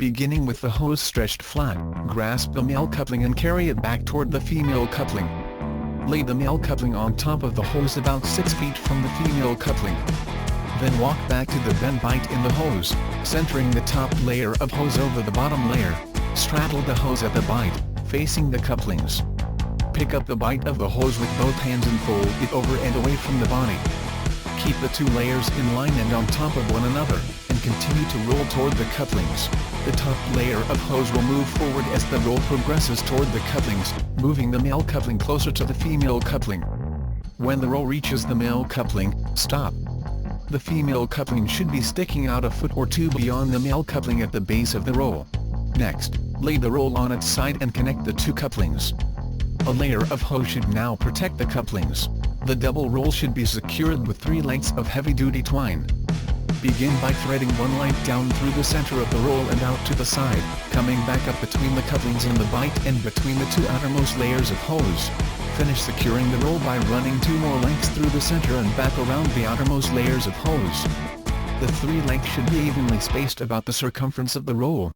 Beginning with the hose stretched flat, grasp the male coupling and carry it back toward the female coupling. Lay the male coupling on top of the hose about 6 feet from the female coupling. Then walk back to the bend bight in the hose, centering the top layer of hose over the bottom layer. Straddle the hose at the bight, facing the couplings. Pick up the bight of the hose with both hands and fold it over and away from the body. Keep the two layers in line and on top of one another, and continue to roll toward the couplings. The top layer of hose will move forward as the roll progresses toward the couplings, moving the male coupling closer to the female coupling. When the roll reaches the male coupling, stop. The female coupling should be sticking out a foot or two beyond the male coupling at the base of the roll. Next, lay the roll on its side and connect the two couplings. A layer of hose should now protect the couplings. The double roll should be secured with 3 lengths of heavy-duty twine. Begin by threading one length down through the center of the roll and out to the side, coming back up between the couplings and the bight and between the 2 outermost layers of hose. Finish securing the roll by running 2 more lengths through the center and back around the outermost layers of hose. The 3 lengths should be evenly spaced about the circumference of the roll.